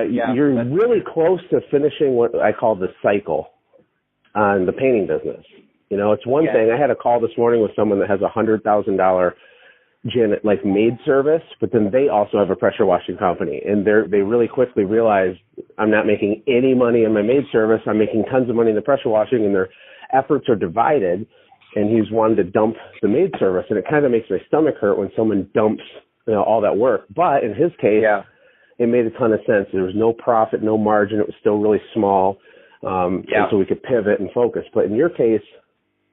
You're really close to finishing what I call the cycle on the painting business. You know, it's one thing. I had a call this morning with someone that has $100,000 maid service, but then they also have a pressure washing company, and they really quickly realized, I'm not making any money in my maid service. I'm making tons of money in the pressure washing, and their efforts are divided. And he's wanted to dump the maid service, and it kind of makes my stomach hurt when someone dumps, all that work. But in his case, it made a ton of sense. There was no profit, no margin. It was still really small, and so we could pivot and focus. But in your case,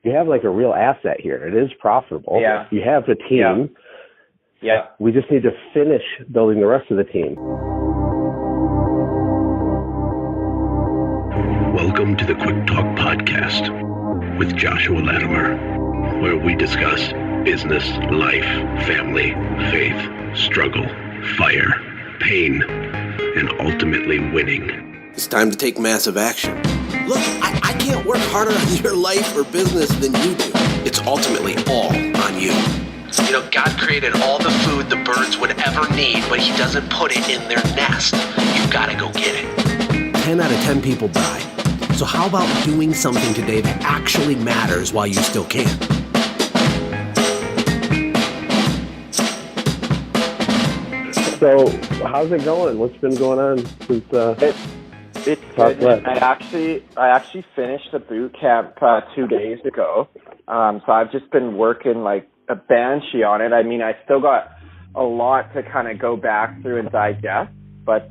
you have like a real asset here. It is profitable. Yeah. You have a team. Yeah. We just need to finish building the rest of the team. Welcome to the Quick Talk Podcast with Joshua Latimer, where we discuss business, life, family, faith, struggle, fire, pain, and ultimately winning. It's time to take massive action. Look, I can't work harder on your life or business than you do. It's ultimately all on you. You know, God created all the food the birds would ever need, but he doesn't put it in their nest. You've got to go get it. 10 out of 10 people die. So how about doing something today that actually matters while you still can? So, how's it going? What's been going on since It's good. I actually finished the boot camp 2 days ago. So I've just been working like a banshee on it. I mean, I still got a lot to kind of go back through and digest, but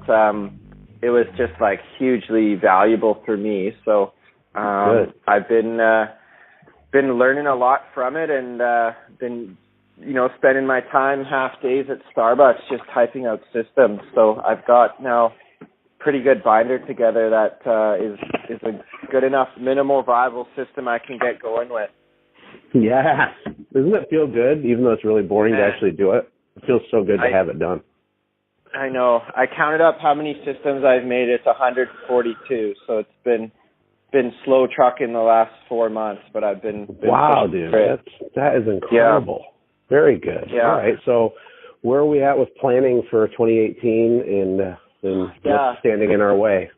it was just like hugely valuable for me. So I've been learning a lot from it, and been spending my time half days at Starbucks just typing out systems. So I've got now pretty good binder together that is a good enough minimal viable system I can get going with. Yeah. Doesn't it feel good, even though it's really boring to actually do it? It feels so good to have it done. I know. I counted up how many systems I've made. It's 142. So it's been slow trucking the last 4 months, but I've been wow, dude. That is incredible. Yeah. Very good. Yeah. All right. So where are we at with planning for 2018 and what's standing in our way?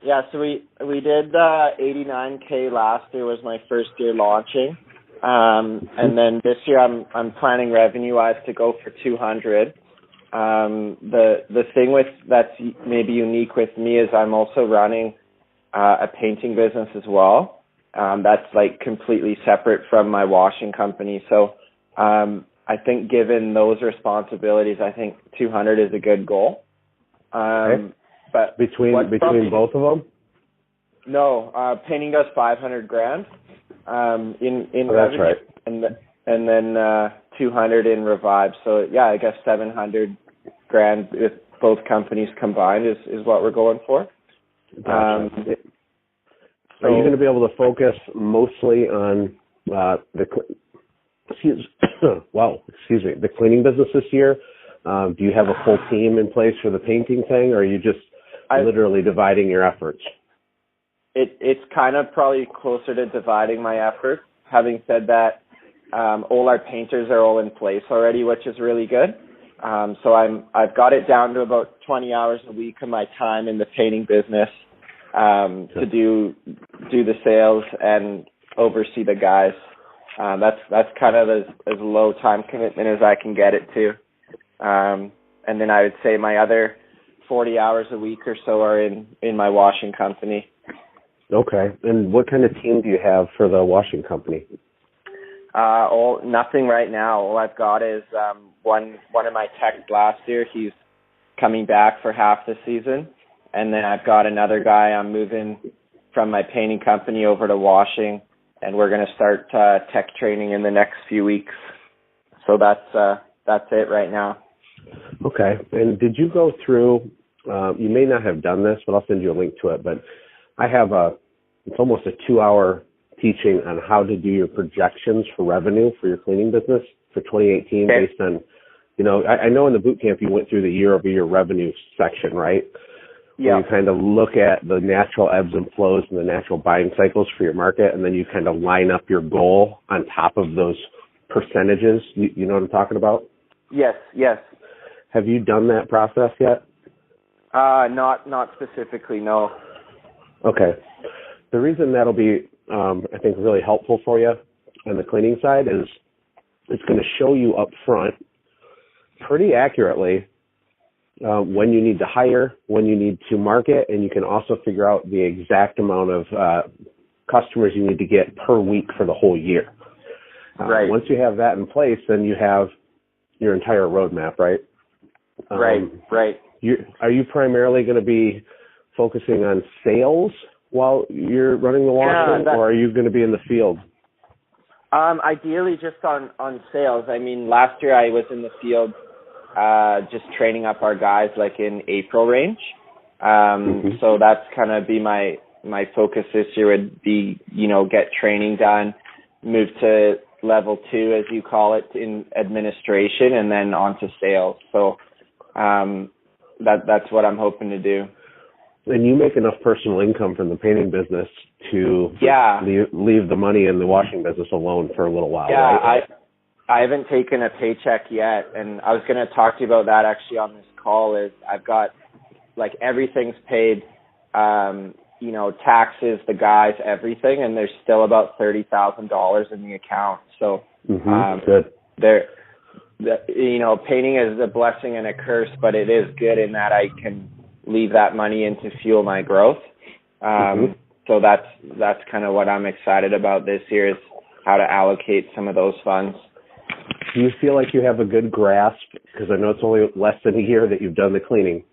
Yeah, so we did $89K last year was my first year launching, and then this year I'm planning revenue-wise to go for 200. The thing that's maybe unique with me is I'm also running a painting business as well. That's like completely separate from my washing company. So I think given those responsibilities, I think 200 is a good goal. Okay. But between both of them? No, painting does $500,000 in revenue, that's right, and then 200 in Revive. So yeah, I guess $700,000 if both companies combined is what we're going for. Are you going to be able to focus mostly on the cleaning business this year? Do you have a full team in place for the painting thing, or are you just literally dividing your efforts? It's kind of probably closer to dividing my efforts. Having said that, all our painters are all in place already, which is really good. So I've got it down to about 20 hours a week of my time in the painting business to do the sales and oversee the guys. That's kind of as low time commitment as I can get it to. And then I would say my other 40 hours a week or so are in my washing company. Okay. And what kind of team do you have for the washing company? Nothing right now. All I've got is one of my techs last year. He's coming back for half the season. And then I've got another guy I'm moving from my painting company over to washing, and we're going to start tech training in the next few weeks. So that's it right now. Okay. And did you go through, you may not have done this, but I'll send you a link to it, but I have it's almost a 2-hour teaching on how to do your projections for revenue for your cleaning business for 2018 based on, I know in the boot camp you went through the year-over-year revenue section, right? Yeah. Where you kind of look at the natural ebbs and flows and the natural buying cycles for your market, and then you kind of line up your goal on top of those percentages. You know what I'm talking about? Yes. Have you done that process yet? Not specifically, no. Okay. The reason that'll be, I think, really helpful for you on the cleaning side is it's going to show you up front pretty accurately when you need to hire, when you need to market, and you can also figure out the exact amount of customers you need to get per week for the whole year. Right. Once you have that in place, then you have your entire roadmap, right? Right. Are you primarily going to be focusing on sales while you're running the washroom, or are you going to be in the field? Ideally just on sales. I mean, last year I was in the field just training up our guys like in April range. So that's kind of be my focus this year would be, get training done, move to level 2, as you call it, in administration, and then on to sales. So that's what I'm hoping to do. And you make enough personal income from the painting business to leave the money in the washing business alone for a little while, right? I haven't taken a paycheck yet, and I was going to talk to you about that actually on this call. Is I've got like everything's paid, taxes, the guys, everything, and there's still about $30,000 in the account. So good. Painting is a blessing and a curse, but it is good in that I can leave that money in to fuel my growth. So that's kind of what I'm excited about this year is how to allocate some of those funds. Do you feel like you have a good grasp? Because I know it's only less than a year that you've done the cleaning.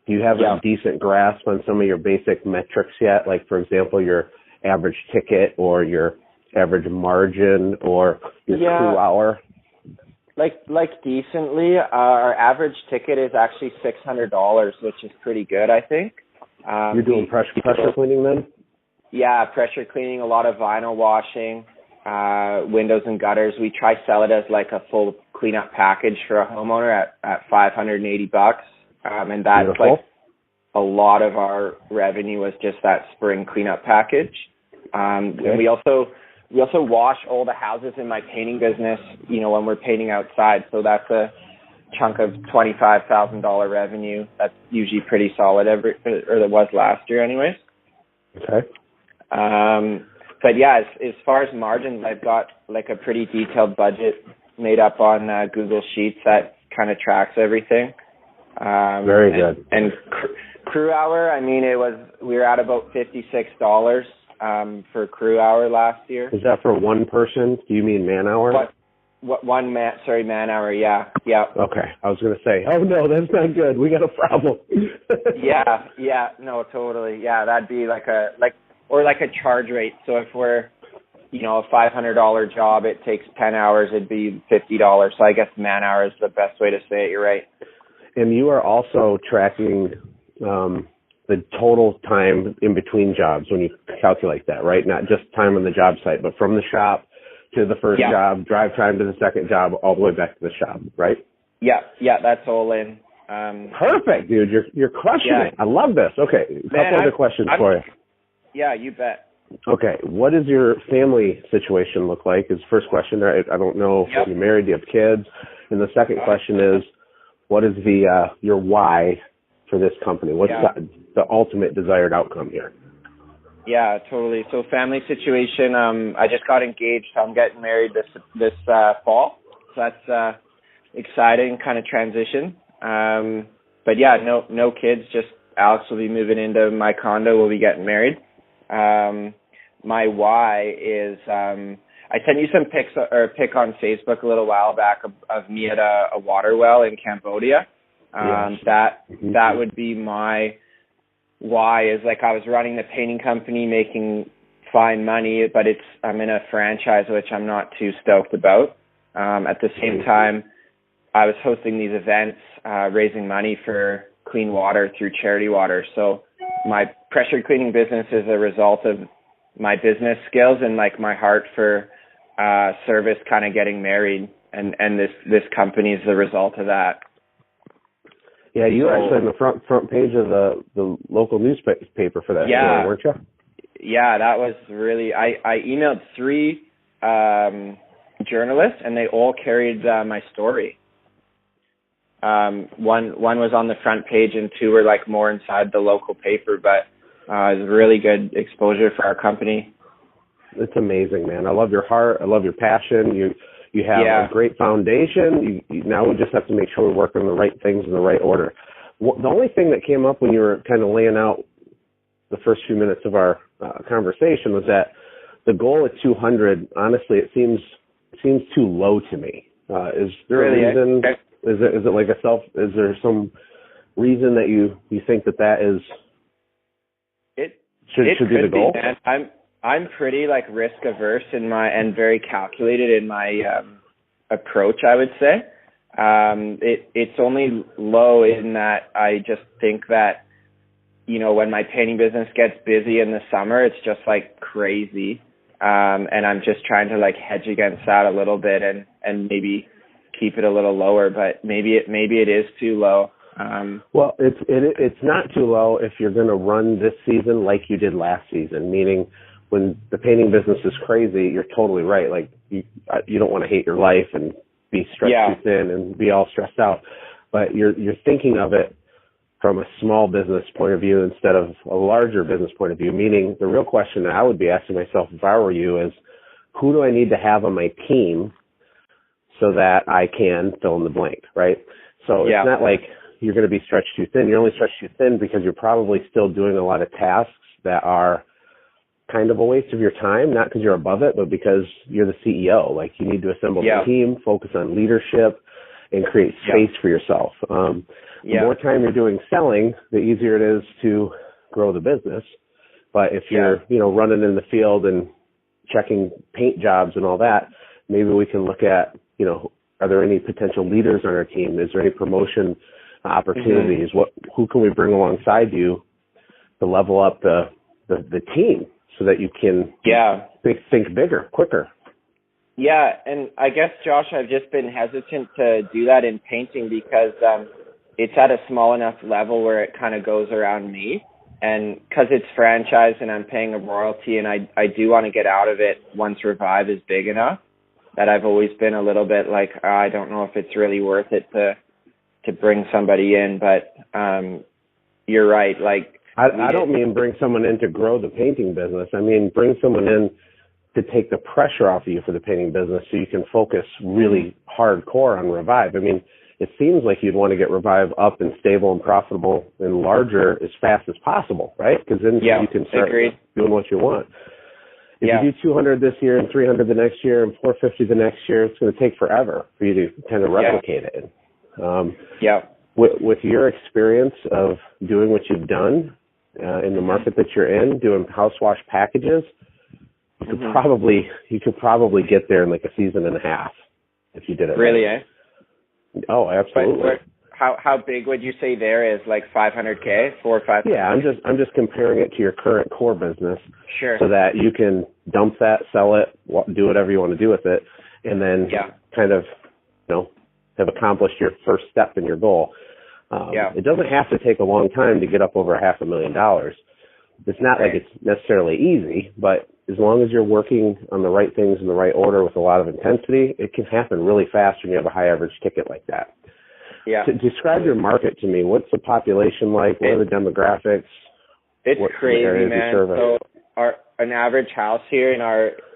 Do you have a decent grasp on some of your basic metrics yet? Like, for example, your average ticket or your average margin or your crew hour? Like decently. Our average ticket is actually $600, which is pretty good, I think. You're doing pressure cleaning then? Yeah, pressure cleaning, a lot of vinyl washing, windows and gutters. We try sell it as like a full cleanup package for a homeowner at $580. And that's Beautiful. Like a lot of our revenue was just that spring cleanup package. And we also wash all the houses in my painting business, when we're painting outside. So that's a chunk of $25,000 revenue. That's usually pretty solid or it was last year anyways. Okay. But yeah, as far as margins, I've got like a pretty detailed budget made up on Google Sheets that kind of tracks everything. Very good. And crew hour, I mean, we were at about $56 for crew hour last year. Is that for one person? Do you mean man hour? Man hour, yeah. Okay, I was going to say, oh no, that's not good. We got a problem. No, totally. Yeah, that'd be like a charge rate. So if we're, a $500 job, it takes 10 hours, it'd be $50. So I guess man hour is the best way to say it. You're right. And you are also tracking the total time in between jobs when you calculate that, right? Not just time on the job site, but from the shop to the first job, drive time to the second job, all the way back to the shop, right? Yeah, that's all in. Perfect, dude. You're crushing it. I love this. Okay, a couple other questions for you. Yeah, you bet. Okay, what does your family situation look like is the first question. I don't know if you're married, do you have kids? And the second question is, what is your why for this company? What's the ultimate desired outcome here? Yeah, totally. So family situation, I just got engaged. I'm getting married this fall. So that's exciting kind of transition. But yeah, no kids, just Alex will be moving into my condo. We'll be getting married. My why is I sent you some pics or a pic on Facebook a little while back of me at a water well in Cambodia. That would be my why is like I was running the painting company making fine money, but I'm in a franchise, which I'm not too stoked about. At the same time, I was hosting these events, raising money for clean water through charity water. So my pressure cleaning business is a result of my business skills and like my heart for service kind of getting married. And this company is the result of that. Yeah, you were actually on the front page of the local newspaper for that story, weren't you? Yeah, that was really, I emailed 3 journalists and they all carried my story. One was on the front page, and two were like more inside the local paper. But it was really good exposure for our company. It's amazing, man. I love your heart. I love your passion. You have a great foundation. Now we just have to make sure we're working on the right things in the right order. The only thing that came up when you were kind of laying out the first few minutes of our conversation was that the goal at 200, honestly, it seems too low to me. Is there a reason? Okay. Is it like is there some reason that you think that is should be the goal? I'm pretty like risk averse and very calculated in my approach, I would say. It's only low in that I just think that, you know, when my painting business gets busy in the summer, it's just like crazy. And I'm just trying to like hedge against that a little bit and maybe keep it a little lower, but maybe it is too low. Well, it's not too low if you're going to run this season like you did last season, meaning when the painting business is crazy, you're totally right. Like you don't want to hate your life and be stretched too thin and be all stressed out, but you're thinking of it from a small business point of view instead of a larger business point of view, meaning the real question that I would be asking myself if I were you is, who do I need to have on my team so that I can fill in the blank, right? So it's not like you're going to be stretched too thin. You're only stretched too thin because you're probably still doing a lot of tasks that are kind of a waste of your time, not because you're above it, but because you're the CEO. Like, you need to assemble the team, focus on leadership, and create space for yourself. The more time you're doing selling, the easier it is to grow the business. But if you're, running in the field and checking paint jobs and all that, maybe we can look at, are there any potential leaders on our team? Is there any promotion opportunities? Who can we bring alongside you to level up the team so that you can think bigger, quicker? Yeah, and I guess, Josh, I've just been hesitant to do that in painting because it's at a small enough level where it kind of goes around me. And because it's franchised and I'm paying a royalty, and I do want to get out of it once Revive is big enough, that I've always been a little bit like, I don't know if it's really worth it to bring somebody in. But you're right. Like, I don't mean bring someone in to grow the painting business. I mean, bring someone in to take the pressure off of you for the painting business so you can focus really hardcore on Revive. I mean, it seems like you'd want to get Revive up and stable and profitable and larger as fast as possible, right? Because then you can start doing what you want. If you do 200 this year and 300 the next year and 450 the next year, it's going to take forever for you to kind of replicate it. With your experience of doing what you've done in the market that you're in, doing house wash packages, you could probably get there in like a season and a half if you did it. Really, right. Oh, absolutely. But how big would you say there is? Like 500K, 4 or 5? Yeah, I'm just comparing it to your current core business, sure, so that you can dump that, sell it, do whatever you want to do with it, and then kind of, have accomplished your first step in your goal. It doesn't have to take a long time to get up over $500,000. It's not like it's necessarily easy, but as long as you're working on the right things in the right order with a lot of intensity, it can happen really fast when you have a high average ticket like that. Yeah. Describe your market to me. What's the population like? What are the demographics? It's crazy, man. So an average house here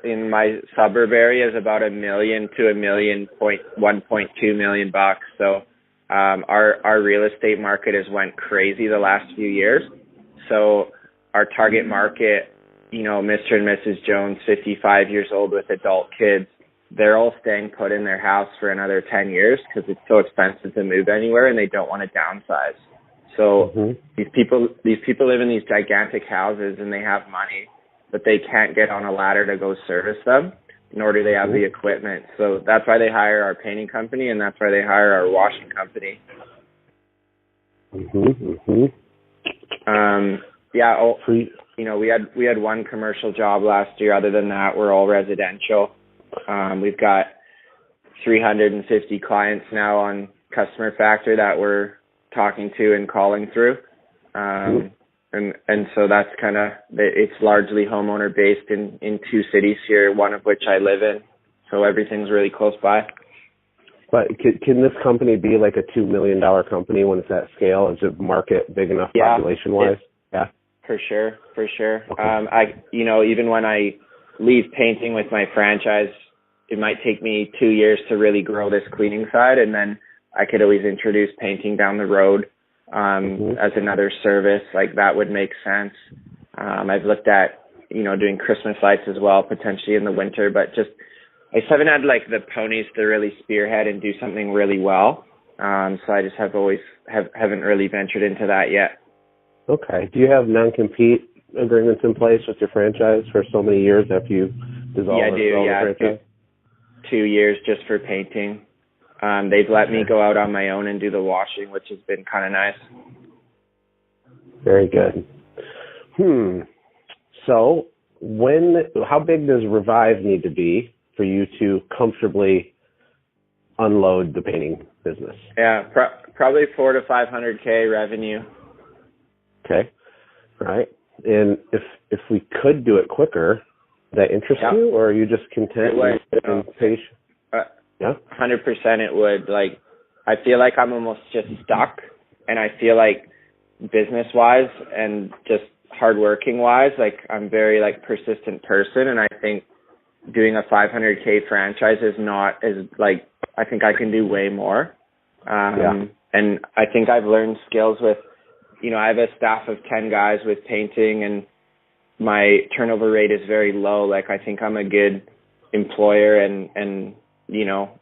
in my suburb area is about $1 million to $1.2 million bucks. So our real estate market has went crazy the last few years. So our target market, Mr. and Mrs. Jones, 55 years old with adult kids, they're all staying put in their house for another 10 years because it's so expensive to move anywhere and they don't want to downsize. So these people live in these gigantic houses and they have money, but they can't get on a ladder to go service them, nor do they have the equipment. So that's why they hire our painting company, and that's why they hire our washing company. We had one commercial job last year. Other than that, we're all residential. We've got 350 clients now on Customer Factor that we're talking to and calling through. And so that's kind of, it's largely homeowner based in 2 cities here, one of which I live in. So everything's really close by. But can this company be like a $2 million company when it's at scale? Is it market big enough population-wise? Yeah. For sure. Okay. Even when I leave painting with my franchise, it might take me 2 years to really grow this cleaning side, and then I could always introduce painting down the road as another service. Like, that would make sense. I've looked at, doing Christmas lights as well, potentially in the winter, but I just haven't had like the ponies to really spearhead and do something really well. So I just haven't really ventured into that yet. Okay. Do you have non-compete agreements in place with your franchise for so many years after you dissolve the franchise? 2 years just for painting. They've let me go out on my own and do the washing, which has been kind of nice. Very good. So how big does Revive need to be for you to comfortably unload the painting business? Yeah, probably 400 to 500K revenue. Okay. All right. And if we could do it quicker, does that interest you, or are you just content and patient? 100% it would. Like, I feel like I'm almost just stuck, and I feel like business-wise and just hardworking-wise, like, I'm very, like, persistent person, and I think doing a 500K franchise is not as, like, I think I can do way more. And I think I've learned skills with, I have a staff of 10 guys with painting, and my turnover rate is very low. Like, I think I'm a good employer, and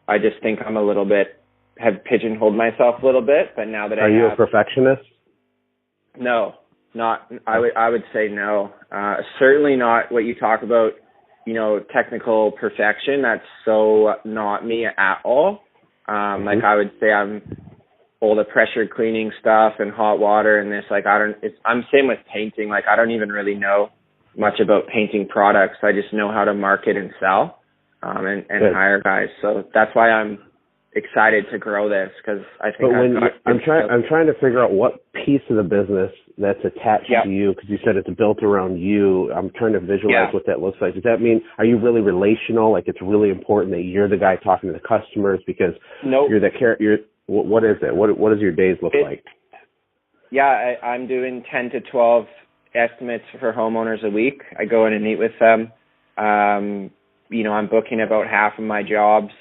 I just think I'm have pigeonholed myself a little bit, but now that Are you a perfectionist? No, not, I would say no. Certainly not what you talk about, technical perfection. That's so not me at all. Like, I would say I'm all the pressure cleaning stuff and hot water and this, like, I'm same with painting. Like, I don't even really know much about painting products. I just know how to market and sell, and hire guys. So that's why I'm excited to grow this, because I think I'm trying to figure out what piece of the business that's attached to you, because you said it's built around you. I'm trying to visualize what that looks like. Does that mean, are you really relational? Like, it's really important that you're the guy talking to the customers because you're the what is it? What does your days look like? Yeah, I'm doing 10 to 12 estimates for homeowners a week. I go in and meet with them. I'm booking about half of my jobs,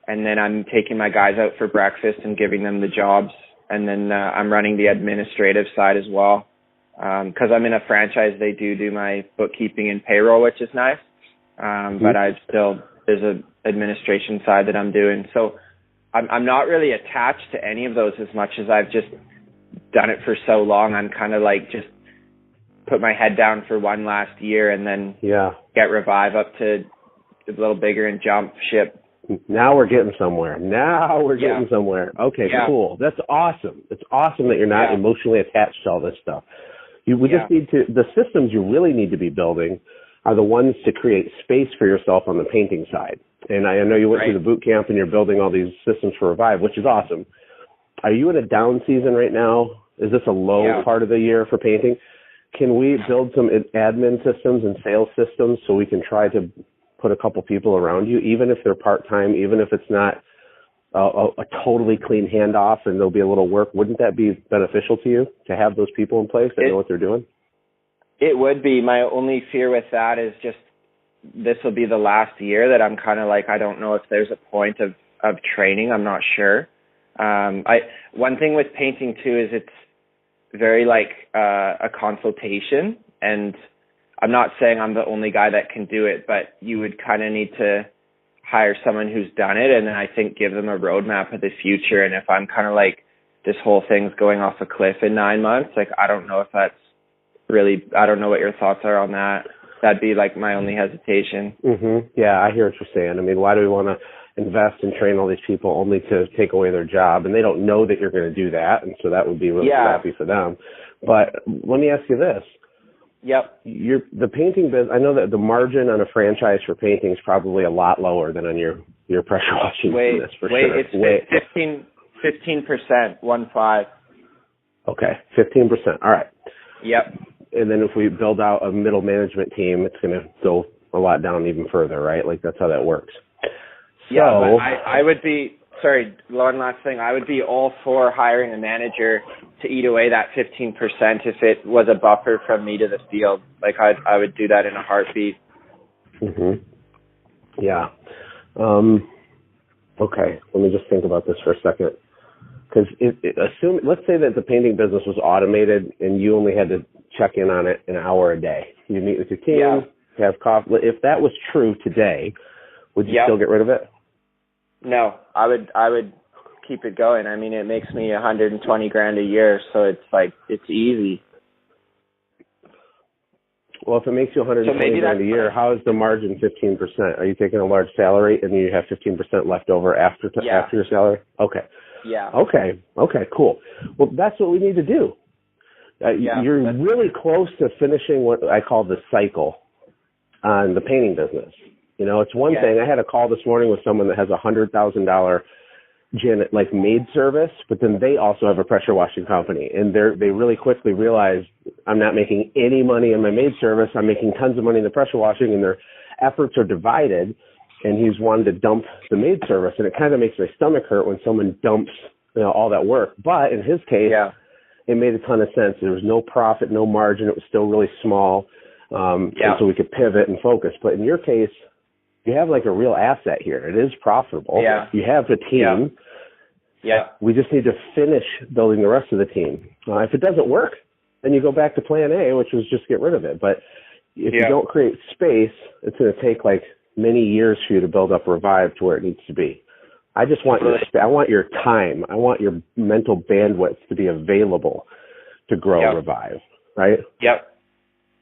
and then I'm taking my guys out for breakfast and giving them the jobs. And then I'm running the administrative side as well. Because I'm in a franchise, they do my bookkeeping and payroll, which is nice. But there's an administration side that I'm doing. So I'm not really attached to any of those as much as I've just done it for so long. I'm kind of like just put my head down for one last year and then get Revive up to a little bigger and jump ship. Now we're getting somewhere. Okay, cool. That's awesome. It's awesome that you're not emotionally attached to all this stuff. We just need the systems you really need to be building are the ones to create space for yourself on the painting side. And I know you went through the boot camp and you're building all these systems for Revive, which is awesome. Are you in a down season right now? Is this a low part of the year for painting? Can we build some admin systems and sales systems so we can try to put a couple people around you, even if they're part-time, even if it's not a totally clean handoff and there'll be a little work? Wouldn't that be beneficial to you to have those people in place that know what they're doing? It would be. My only fear with that is just this will be the last year that I'm kind of like, I don't know if there's a point of training. I'm not sure. One thing with painting too is it's very like a consultation, and I'm not saying I'm the only guy that can do it, but you would kind of need to hire someone who's done it and then I think give them a roadmap of the future. And if I'm kind of like, this whole thing's going off a cliff in 9 months, like, I don't know if that's really, I don't know what your thoughts are on that. That'd be like my only hesitation. Yeah, I hear what you're saying. I mean, why do we want to invest and train all these people only to take away their job? And they don't know that you're going to do that. And so that would be really crappy for them. But let me ask you this. The painting business, I know that the margin on a franchise for painting is probably a lot lower than on your pressure washing business for sure. It's 15%, 1.5. Okay, 15%. All right. Yep. And then if we build out a middle management team, it's going to go a lot down even further, right? Like, that's how that works. So, but I would be sorry, one last thing. I would be all for hiring a manager to eat away that 15% if it was a buffer from me to the field. Like I would do that in a heartbeat. Mhm. Yeah. Okay. Let me just think about this for a second. Because let's say that the painting business was automated and you only had to check in on it an hour a day. You meet with your team, have coffee. If that was true today, would you still get rid of it? No, I would keep it going. I mean, it makes me $120,000 a year, so it's easy. Well, if it makes you $120,000 a year, how is the margin 15%? Are you taking a large salary and you have 15% left over after your salary? Okay. Yeah. Okay, cool. Well, that's what we need to do. You're really close to finishing what I call the cycle on the painting business. You know, it's one thing. I had a call this morning with someone that has $100,000 maid service, but then they also have a pressure washing company, and they really quickly realized, I'm not making any money in my maid service. I'm making tons of money in the pressure washing, and their efforts are divided. And he's wanted to dump the maid service, and it kind of makes my stomach hurt when someone dumps, all that work. But in his case, it made a ton of sense. There was no profit, no margin. It was still really small, and so we could pivot and focus. But in your case, you have like a real asset here. It is profitable. Yeah. You have a team. Yeah. We just need to finish building the rest of the team. If it doesn't work, then you go back to plan A, which was just get rid of it. But if you don't create space, it's going to take like many years for you to build up Revive to where it needs to be. I just want I want your time. I want your mental bandwidth to be available to grow Revive, right? Yep.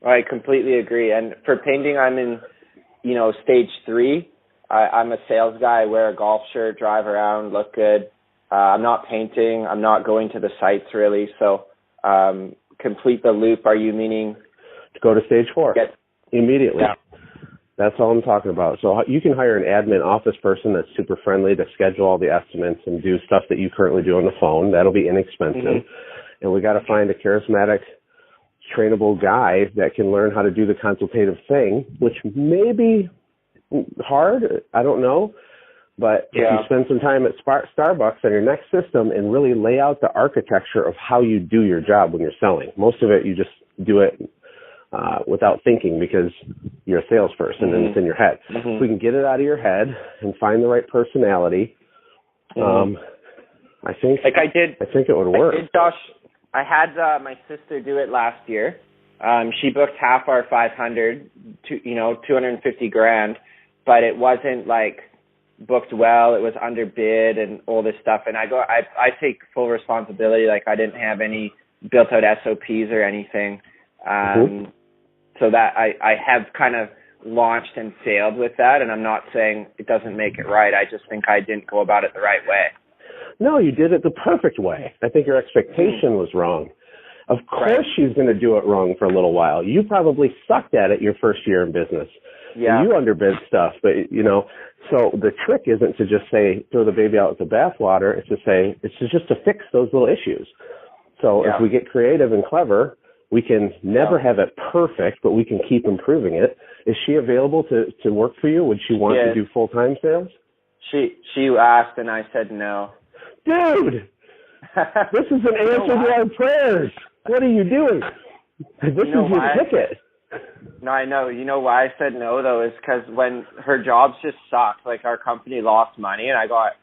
I completely agree. And for painting, I'm in, stage 3. I'm a sales guy. I wear a golf shirt, drive around, look good. I'm not painting. I'm not going to the sites really. So complete the loop. Are you meaning to go to stage 4 immediately? Yeah. That's all I'm talking about. So you can hire an admin office person that's super friendly to schedule all the estimates and do stuff that you currently do on the phone. That'll be inexpensive. Mm-hmm. And we got to find a charismatic, trainable guy that can learn how to do the consultative thing, which may be hard. I don't know. But if you spend some time at Starbucks on your next system and really lay out the architecture of how you do your job when you're selling, most of it you just do it without thinking because you're a salesperson and it's in your head. Mm-hmm. If we can get it out of your head and find the right personality, I think it would work. Josh, I had my sister do it last year. She booked half our 500, $250,000, but it wasn't like booked well. It was underbid and all this stuff. And I take full responsibility. Like I didn't have any built out SOPs or anything. So that I have kind of launched and failed with that. And I'm not saying it doesn't make it right. I just think I didn't go about it the right way. No, you did it the perfect way. I think your expectation was wrong. Of course she's going to do it wrong for a little while. You probably sucked at it your first year in business. Yeah. And you underbid stuff, but so the trick isn't to just say, throw the baby out with the bathwater. It's just to fix those little issues. So if we get creative and clever, we can never have it perfect, but we can keep improving it. Is she available to work for you? Would she want to do full-time sales? She asked and I said no. Dude, this is an answer to our prayers. What are you doing? This is your ticket. No, I know. You know why I said no, though, is because when her jobs just sucked, like our company lost money, and I got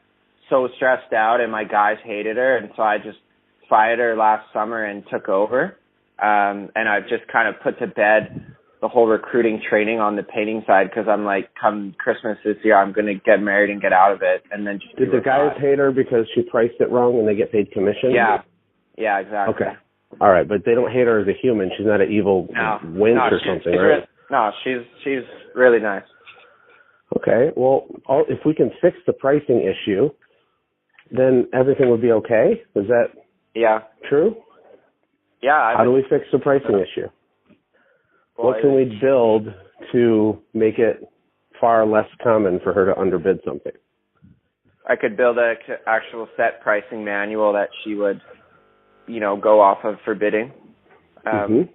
so stressed out, and my guys hated her, and so I just fired her last summer and took over. And I've just kind of put to bed the whole recruiting training on the painting side because I'm like, come Christmas this year, I'm going to get married and get out of it. And then just did the guys hate her because she priced it wrong and they get paid commission? Yeah, exactly. Okay. All right, but they don't hate her as a human. She's not an evil winch or something, right? No, she's really nice. Okay, well, if we can fix the pricing issue, then everything would be okay. Is that true? Yeah. How do we fix the pricing issue? Well, what can we build to make it far less common for her to underbid something? I could build an actual set pricing manual that she would, go off of for bidding. You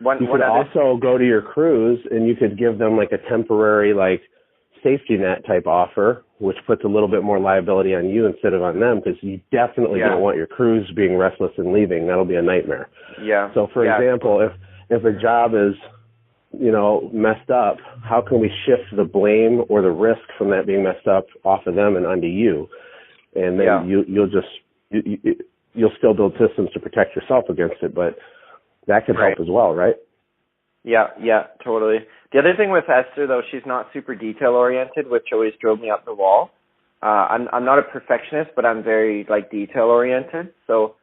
could also go to your crews and you could give them like a temporary safety net type offer, which puts a little bit more liability on you instead of on them, because you definitely don't want your crews being restless and leaving. That'll be a nightmare. Yeah. So, for example, if a job is, messed up, how can we shift the blame or the risk from that being messed up off of them and onto you? And then you'll still build systems to protect yourself against it, but that could help as well, right? Yeah, totally. The other thing with Esther, though, she's not super detail-oriented, which always drove me up the wall. I'm not a perfectionist, but I'm very, detail-oriented. So,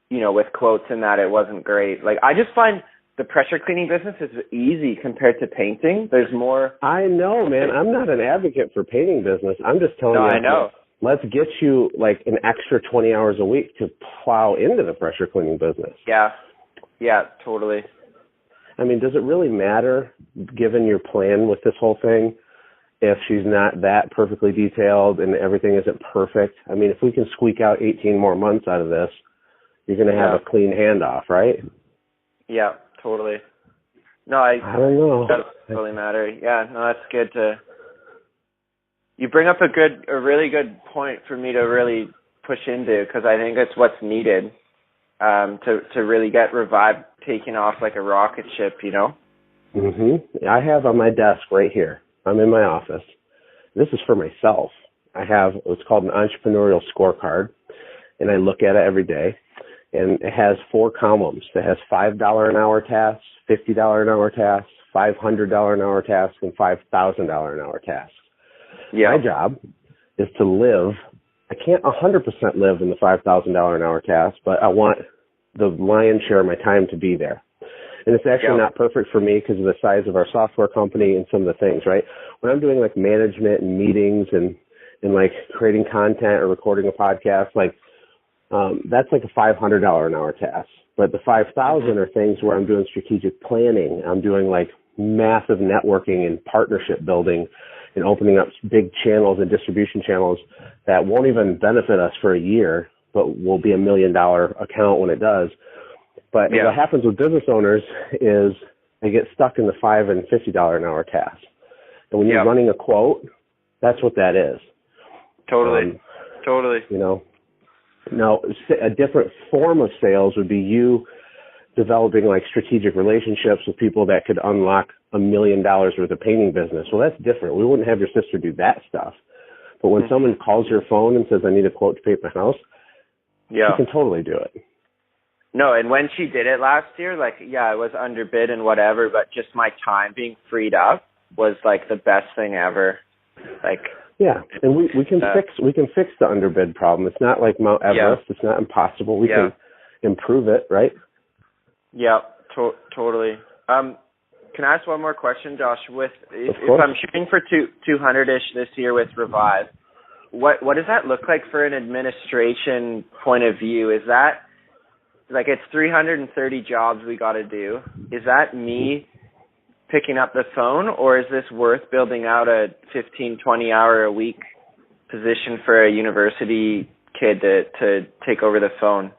with quotes and that, it wasn't great. I just find the pressure cleaning business is easy compared to painting. There's more. I know, man. I'm not an advocate for painting business. I'm just telling you. I know. Let's get you an extra 20 hours a week to plow into the pressure cleaning business. Yeah, totally. I mean, does it really matter, given your plan with this whole thing, if she's not that perfectly detailed and everything isn't perfect? I mean, if we can squeak out 18 more months out of this, you're going to have a clean handoff, right? Yeah, totally. No, I don't know. It doesn't really matter. Yeah, no, that's good to. You bring up a really good point for me to really push into, because I think it's what's needed to really get Revive taking off like a rocket ship, I have on my desk right here. I'm in my office. This is for myself. I have what's called an entrepreneurial scorecard, and I look at it every day. And it has 4 columns. It has $5 an hour tasks, $50 an hour tasks, $500 an hour tasks, and $5,000 an hour tasks. My job is to live. I can't 100% live in the $5,000 an hour task, but I want the lion's share of my time to be there. And it's actually not perfect for me because of the size of our software company and some of the things, right? When I'm doing management and meetings and creating content or recording a podcast, that's a $500 an hour task. But the 5,000 are things where I'm doing strategic planning. I'm doing massive networking and partnership building and opening up big channels and distribution channels that won't even benefit us for a year, but will be $1 million account when it does. But what happens with business owners is they get stuck in the $5 and $50 an hour task. And when you're running a quote, that's what that is. Totally. Now, a different form of sales would be you developing strategic relationships with people that could unlock $1 million worth of painting business. Well, that's different. We wouldn't have your sister do that stuff. But when someone calls your phone and says, I need a quote to paint my house, she can totally do it. No, and when she did it last year, it was underbid and whatever, but just my time being freed up was the best thing ever. And we can fix the underbid problem. It's not like Mount Everest. It's not impossible. We can improve it, right? Yeah, totally. Can I ask one more question, Josh? If I'm shooting for 200-ish this year with Revive, what does that look like for an administration point of view? Is that it's 330 jobs we got to do? Is that me picking up the phone, or is this worth building out a 15, 20 hour a week position for a university kid to take over the phone?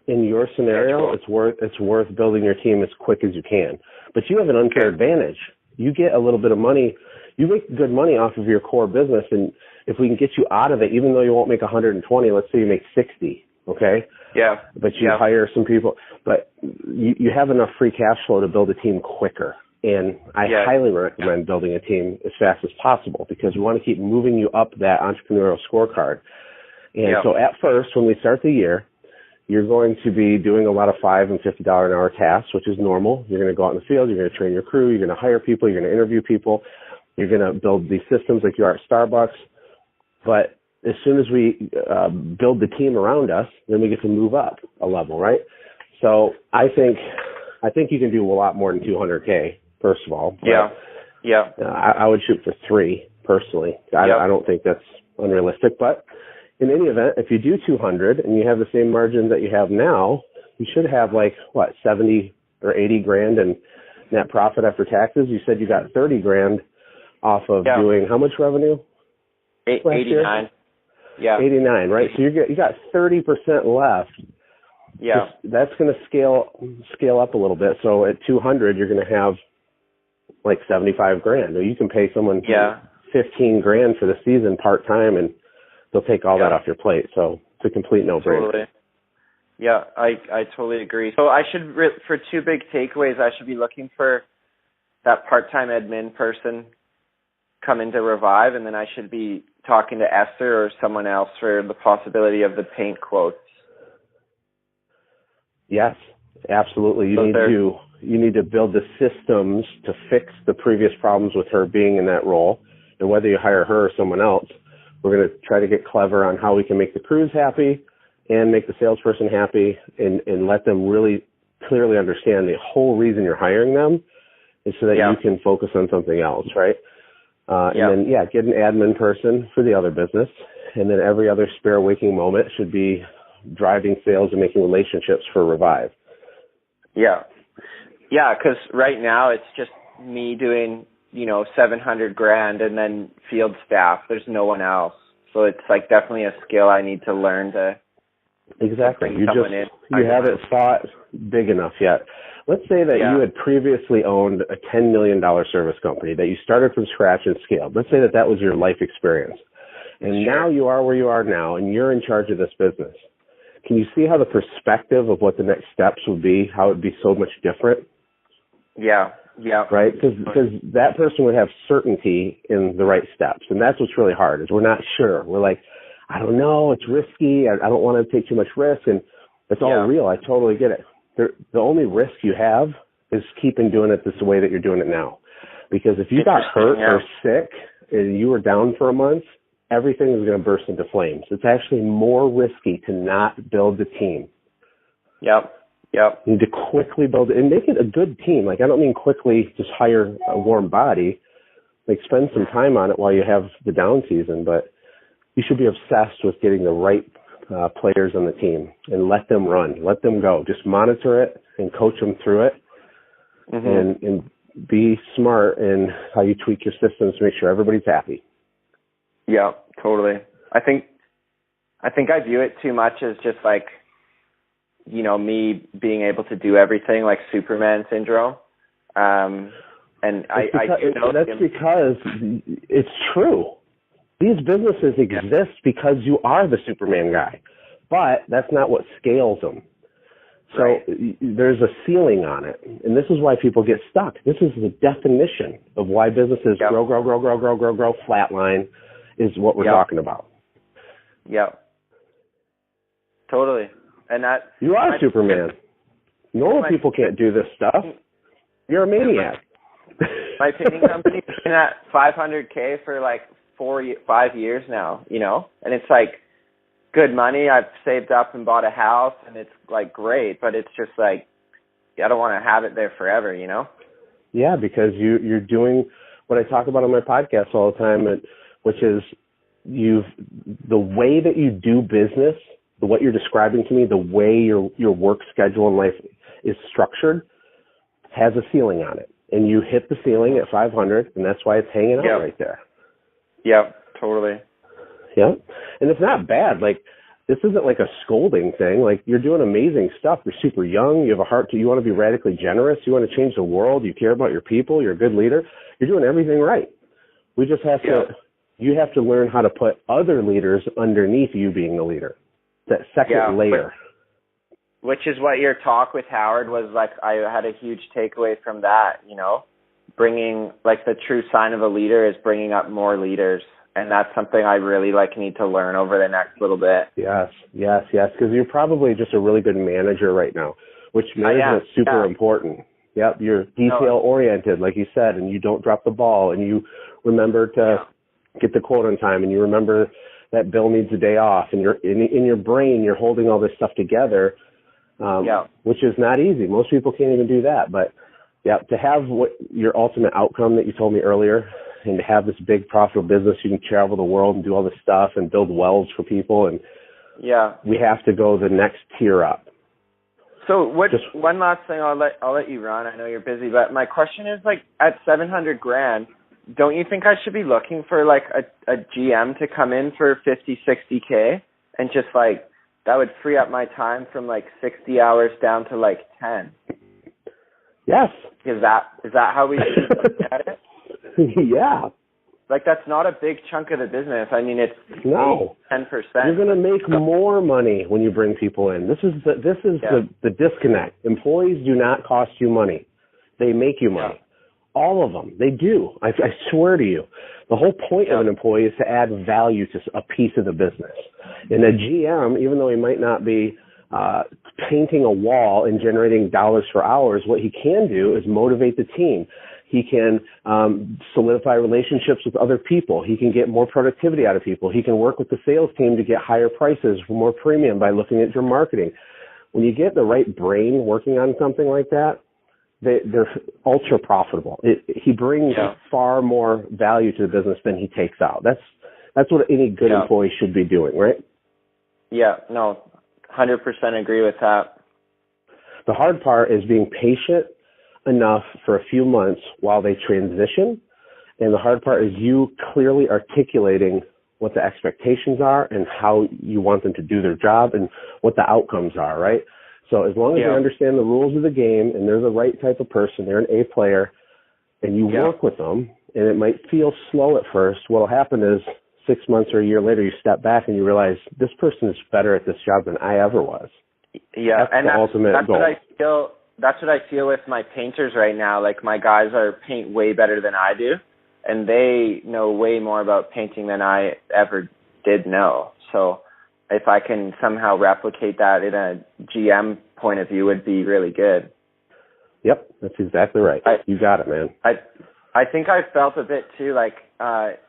In your scenario, it's worth building your team as quick as you can. But you have an unfair advantage. You get a little bit of money. You make good money off of your core business, and if we can get you out of it, even though you won't make 120, let's say you make 60, okay? Yeah. But you hire some people. But you have enough free cash flow to build a team quicker. And I highly recommend building a team as fast as possible, because we want to keep moving you up that entrepreneurial scorecard. And so at first, when we start the year, you're going to be doing a lot of $5 and $50 an hour tasks, which is normal. You're going to go out in the field. You're going to train your crew. You're going to hire people. You're going to interview people. You're going to build these systems like you are at Starbucks. But as soon as we build the team around us, then we get to move up a level, right? So I think you can do a lot more than $200K, first of all. I would shoot for 3 personally. I don't think that's unrealistic, but in any event, if you do 200 and you have the same margin that you have now, you should have 70 or 80 grand in net profit after taxes. You said you got 30 grand off of doing how much revenue? 89. Yeah. 89, right? So you got 30% left. Yeah. That's going to scale up a little bit. So at 200, you're going to have 75 grand. Or you can pay someone $15 grand for the season part-time, and they'll take all that off your plate. So it's a complete no-brainer. Totally. Yeah, I totally agree. So I should, for two big takeaways, I should be looking for that part-time admin person come into Revive, and then I should be talking to Esther or someone else for the possibility of the paint quotes. Yes, absolutely. You need to build the systems to fix the previous problems with her being in that role. And whether you hire her or someone else, we're going to try to get clever on how we can make the crews happy and make the salesperson happy, and let them really clearly understand the whole reason you're hiring them is so that you can focus on something else, right? And then, get an admin person for the other business. And then every other spare waking moment should be driving sales and making relationships for Revive. Yeah. Yeah, because right now it's just me doing, $700 grand and then field staff. There's no one else. So it's like definitely a skill I need to learn to. Exactly. You haven't thought big enough yet. Let's say that you had previously owned a $10 million service company, that you started from scratch and scaled. Let's say that that was your life experience. And now you are where you are now, and you're in charge of this business. Can you see how the perspective of what the next steps would be, how it would be so much different? Yeah. Right? Because that person would have certainty in the right steps. And that's what's really hard, is we're not sure. We're like, I don't know, it's risky. I don't want to take too much risk. And it's all real. I totally get it. The only risk you have is keeping doing it the way that you're doing it now. Because if you got hurt or sick and you were down for a month, everything is going to burst into flames. It's actually more risky to not build the team. Yep. You need to quickly build it and make it a good team. Like, I don't mean quickly just hire a warm body. Like, spend some time on it while you have the down season, but you should be obsessed with getting the right players on the team and let them run, let them go. Just monitor it and coach them through it, and be smart in how you tweak your systems to make sure everybody's happy. Yeah, totally. I think I view it too much as just like, me being able to do everything, like Superman syndrome. And that's because it's true. These businesses exist because you are the Superman guy, but that's not what scales them. So there's a ceiling on it, and this is why people get stuck. This is the definition of why businesses grow, flatline is what we're talking about. Yep. Totally. And that you are Superman. Normal people can't do this stuff. You're a maniac. My painting company's been at $500K for like 5 years now, and it's like good money. I've saved up and bought a house, and it's like great, but it's just like, I don't want to have it there forever, Yeah, because you're doing what I talk about on my podcast all the time, which is the way that you do business, what you're describing to me, the way your work schedule in life is structured has a ceiling on it. And you hit the ceiling at 500, and that's why it's hanging out right there. Yep, totally. Yep. And it's not bad. Like, this isn't like a scolding thing. Like, you're doing amazing stuff. You're super young. You have a heart you want to be radically generous. You want to change the world. You care about your people. You're a good leader. You're doing everything right. We just have you have to learn how to put other leaders underneath you being the leader. That second layer. Which is what your talk with Howard was like. I had a huge takeaway from that, bringing, like, the true sign of a leader is bringing up more leaders. And that's something I really need to learn over the next little bit. Yes. Because you're probably just a really good manager right now, which management is super important. Yep. You're detail oriented, like you said, and you don't drop the ball, and you remember to get the quote on time, and you remember that Bill needs a day off, and you're in your brain, you're holding all this stuff together, which is not easy. Most people can't even do that. But to have your ultimate outcome that you told me earlier, and to have this big profitable business, you can travel the world and do all this stuff and build wells for people. And we have to go the next tier up. So one last thing, I'll let you run. I know you're busy, but my question is, like, at $700,000, don't you think I should be looking for like a GM to come in for 50, 60K, and just like that would free up my time from like 60 hours down to like 10? Yes. Is that how we should look at it? Yeah. Like, that's not a big chunk of the business. I mean, it's 10%. You're going to make more money when you bring people in. This is the disconnect. Employees do not cost you money. They make you money. Yeah. All of them. They do. I swear to you. The whole point of an employee is to add value to a piece of the business. And a GM, even though he might not be painting a wall and generating dollars for hours, what he can do is motivate the team. He can solidify relationships with other people. He can get more productivity out of people. He can work with the sales team to get higher prices for more premium by looking at your marketing. When you get the right brain working on something like that, they're ultra profitable. He brings far more value to the business than he takes out. That's what any good employee should be doing, right? Yeah, no, 100% agree with that. The hard part is being patient enough for a few months while they transition. And the hard part is you clearly articulating what the expectations are and how you want them to do their job and what the outcomes are, right? So as long as they understand the rules of the game and they're the right type of person, they're an A player, and you work with them, and it might feel slow at first, what'll happen is 6 months or a year later, you step back and you realize this person is better at this job than I ever was. Yeah, that's the ultimate goal. That's what I feel with my painters right now. Like, my guys paint way better than I do, and they know way more about painting than I ever did know. So if I can somehow replicate that in a GM point of view, would be really good. Yep, that's exactly right. You got it, man. I think I felt a bit too like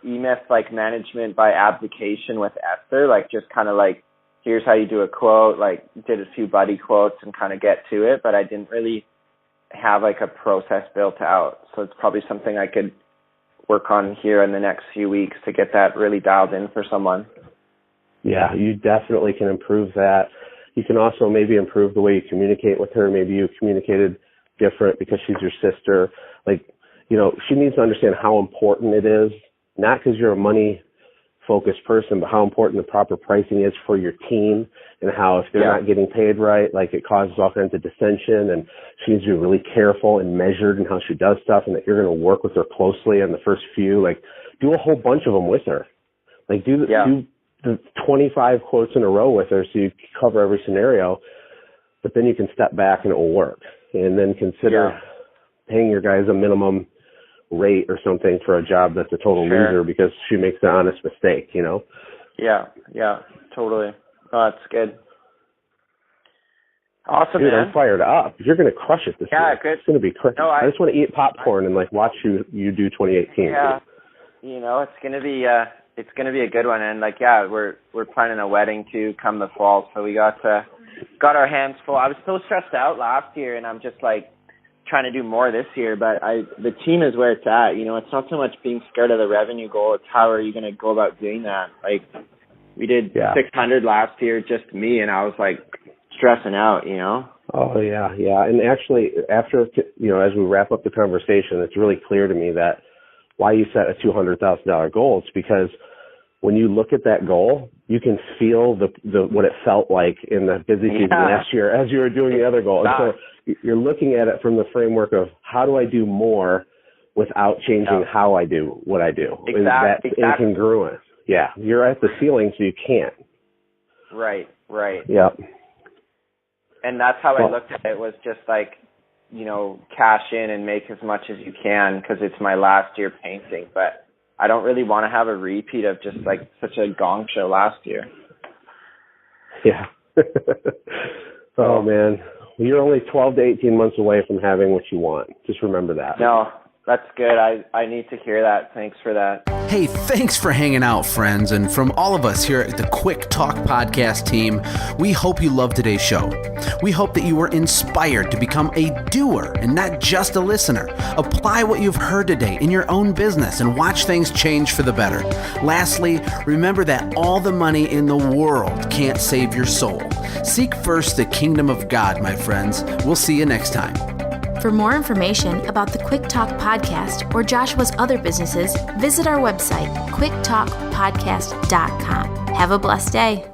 E-Myth, like management by abdication with Esther, like just kind of like, here's how you do a quote, like did a few buddy quotes and kind of get to it, but I didn't really have like a process built out. So it's probably something I could work on here in the next few weeks to get that really dialed in for someone. Yeah, you definitely can improve that. You can also maybe improve the way you communicate with her. Maybe you communicated different because she's your sister. Like, you know, she needs to understand how important it is, not because you're a money-focused person, but how important the proper pricing is for your team and how if they're not getting paid right, like it causes all kinds of dissension, and she needs to be really careful and measured in how she does stuff, and that you're going to work with her closely on the first few. Like, do a whole bunch of them with her. Like, do the 25 quotes in a row with her so you cover every scenario, but then you can step back and it will work. And then consider paying your guys a minimum rate or something for a job that's a total loser because she makes the honest mistake, you know? Yeah, totally. Oh, that's good. Awesome, dude, man. I'm fired up. You're going to crush it this year. Good. It's going to be crazy. No, I just want to eat popcorn and like watch you do 2018. Yeah, you know, it's going to be a good one. And like, we're planning a wedding too come the fall, so we got our hands full. I was so stressed out last year, and I'm just like trying to do more this year, but the team is where it's at. You know, it's not so much being scared of the revenue goal, it's how are you going to go about doing that. Like, we did 600 last year, just me, and I was like stressing out, you know? Oh, yeah. And actually, after, you know, as we wrap up the conversation, it's really clear to me that why you set a $200,000 goal. It's because when you look at that goal, you can feel the what it felt like in the busy season last year as you were doing the other goal. And so you're looking at it from the framework of how do I do more without changing how I do what I do. That's incongruent. Yeah, you're at the ceiling, so you can't. Right. Yep. And that's how I looked at it, was just like, you know, cash in and make as much as you can because it's my last year painting. But I don't really want to have a repeat of just like such a gong show last year. Yeah. Oh, man. You're only 12 to 18 months away from having what you want. Just remember that. No, that's good. I need to hear that. Thanks for that. Hey, thanks for hanging out, friends. And from all of us here at the Quick Talk Podcast team, we hope you loved today's show. We hope that you were inspired to become a doer and not just a listener. Apply what you've heard today in your own business and watch things change for the better. Lastly, remember that all the money in the world can't save your soul. Seek first the kingdom of God, my friends. We'll see you next time. For more information about the Quick Talk Podcast or Joshua's other businesses, visit our website, quicktalkpodcast.com. Have a blessed day.